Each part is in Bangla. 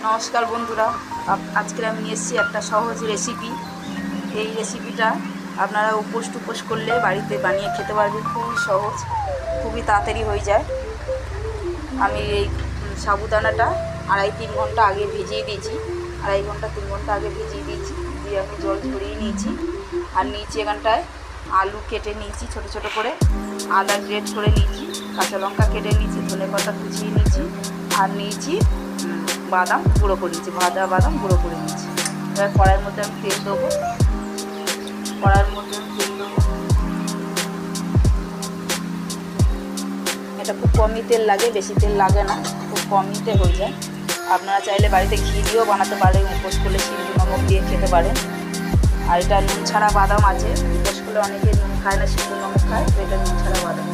নমস্কার বন্ধুরা, আজকে আমি নিয়ে এসেছি একটা সহজ রেসিপি। এই রেসিপিটা আপনারা উপোস টুপোস করলে বাড়িতে বানিয়ে খেতে পারবেন। খুবই সহজ, খুবই তাড়াতাড়ি হয়ে যায়। আমি এই সাবুদানাটা 2.5-3 ঘন্টা আগে ভিজিয়ে দিয়েছি। 2.5 ঘন্টা 3 ঘন্টা আগে ভিজিয়ে দিয়েছি, দিয়ে আমি জল ঝরিয়ে নিয়েছি। আর নিয়েছি এখানটায় আলু কেটে নিয়েছি ছোট ছোট করে, আদা গ্রেট করে নিয়েছি, কাঁচা লঙ্কা কেটে নিয়েছি, ধনেপাতা কুচিয়ে নিয়েছি, আর নিয়েছি বাদাম গুঁড়ো করে নিয়েছি, ভাজা বাদাম গুঁড়ো করে নিয়েছি। এবার কড়াইয়ের মধ্যে আমি তেল দেবো। এটা খুব কমই তেল লাগে, বেশি তেল লাগে না, খুব কমইতে হয়ে যায়। আপনারা চাইলে বাড়িতে ঘি দিয়েও বানাতে পারেন, উপোস করলে সিন্দুর নমক দিয়ে খেতে পারেন। আর এটা নুন ছাড়া বাদাম আছে, উপোস করলে অনেকে নুন খায় না, সিন্দুর নমক খায়, তো এটা নুন ছাড়া বাদাম।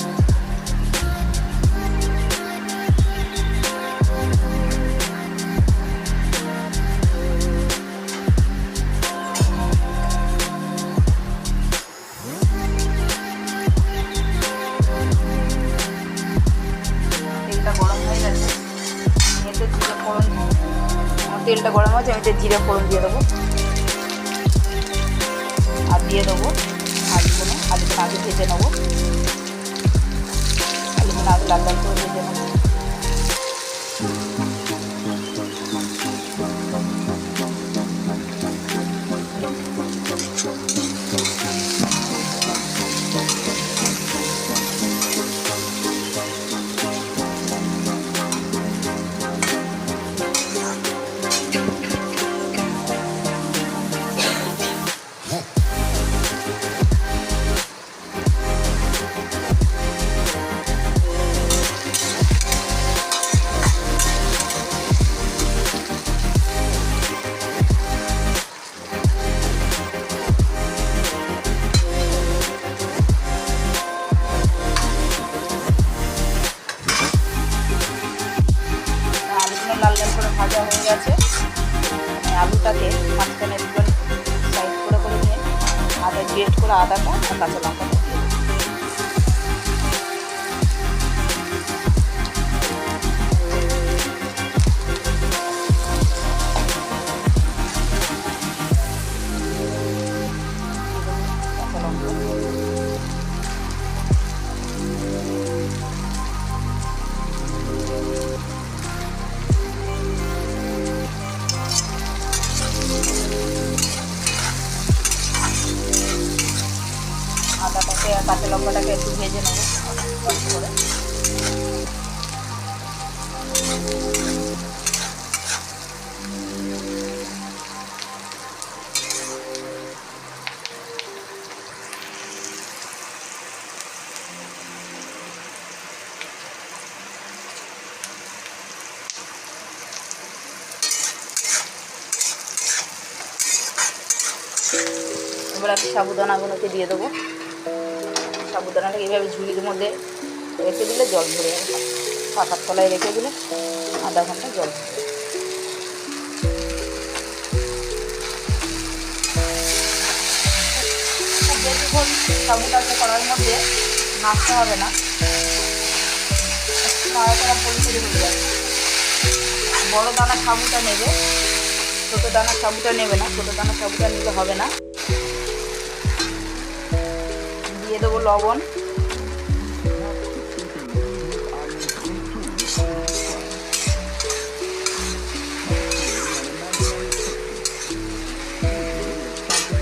তেলটা গরম হয়েছে, আমি জিরে ফোড়ন দিয়ে দেবো। আর দিয়ে দেবো আলুগুলো আগে ভেজে নেবো। আলুগুলো আগে লাল লাল করে ভেজে নেবো। লাল লাল করে ভাজা হয়ে গেছে। আলুটাকে মাঝখানে দুটো সাইড করে নিয়ে আদা গ্রেট করে আদাটা আর কাঁচা লঙ্কাটা দিয়ে আদাটাকে আর কাঁচা লঙ্কাটাকে একটু ভেজে নেবো অল্প করে। এবার আমি সাবুদানাগুলোকে দিয়ে দেবো। সাবুদানাটাকে এইভাবে ঝুড়ির মধ্যে রেখে দিলে জল ধরে যাবে। পাতার তলায় রেখে দিলে আধা ঘন্টা জল ধরে যাবে। বেশিক্ষণ সাবুটাকে করার মধ্যে নাড়তে হবে না, নাড়াচাড়া পরিষ্কার হয়ে যাবে। বড় দানা সাবুটা নেবে, ছোটো দানা সাবুটা নেবে না। ছোটো দানা সাবুটা নিলে হবে না। দিয়ে দেবো লবণ,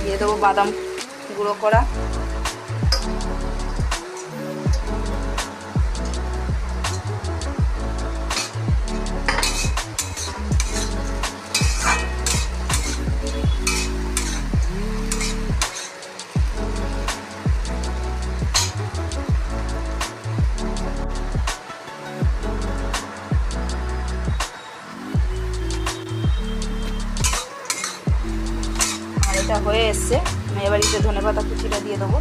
দিয়ে দেবো বাদাম গুঁড়ো করা, এটা হয়ে এসছে। আমি এবার একটু ধনেপাতা কুচিটা দিয়ে দেবো।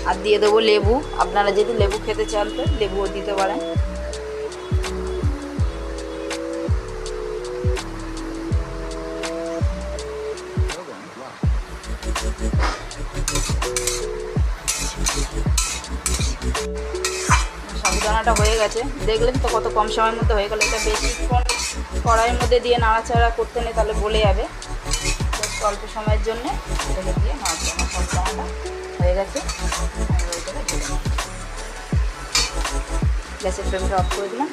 আর দিয়ে দেবো লেবু। আপনারা যদি লেবু খেতে চান তো লেবুও দিতে পারেন। সাবুদানাটা হয়ে গেছে, দেখলেন তো কত কম সময়ের মধ্যে হয়ে গেল। এটা বেশিক্ষণ কড়াইয়ের মধ্যে দিয়ে নাড়াচাড়া করতে নেই, তাহলে গলে যাবে। অল্প সময়ের জন্য এটাকে দিয়ে নাড়াচাড়া। আমার সাবুদানাটা হয়ে গেছে, গ্যাসের ফ্লেমটা অফ করে দিলাম।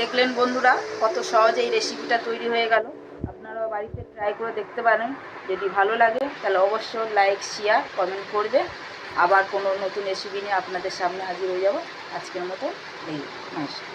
দেখলেন বন্ধুরা, কত সহজে এই রেসিপিটা তৈরি হয়ে গেল। আপনারাও বাড়িতে ট্রাই করে দেখতে পারেন। যদি ভালো লাগে তাহলে অবশ্যই লাইক, শেয়ার, কমেন্ট করবে। আবার কোনো নতুন রেসিপি নিয়ে আপনাদের সামনে হাজির হয়ে যাব। আজকের মতো এই নমস্কার।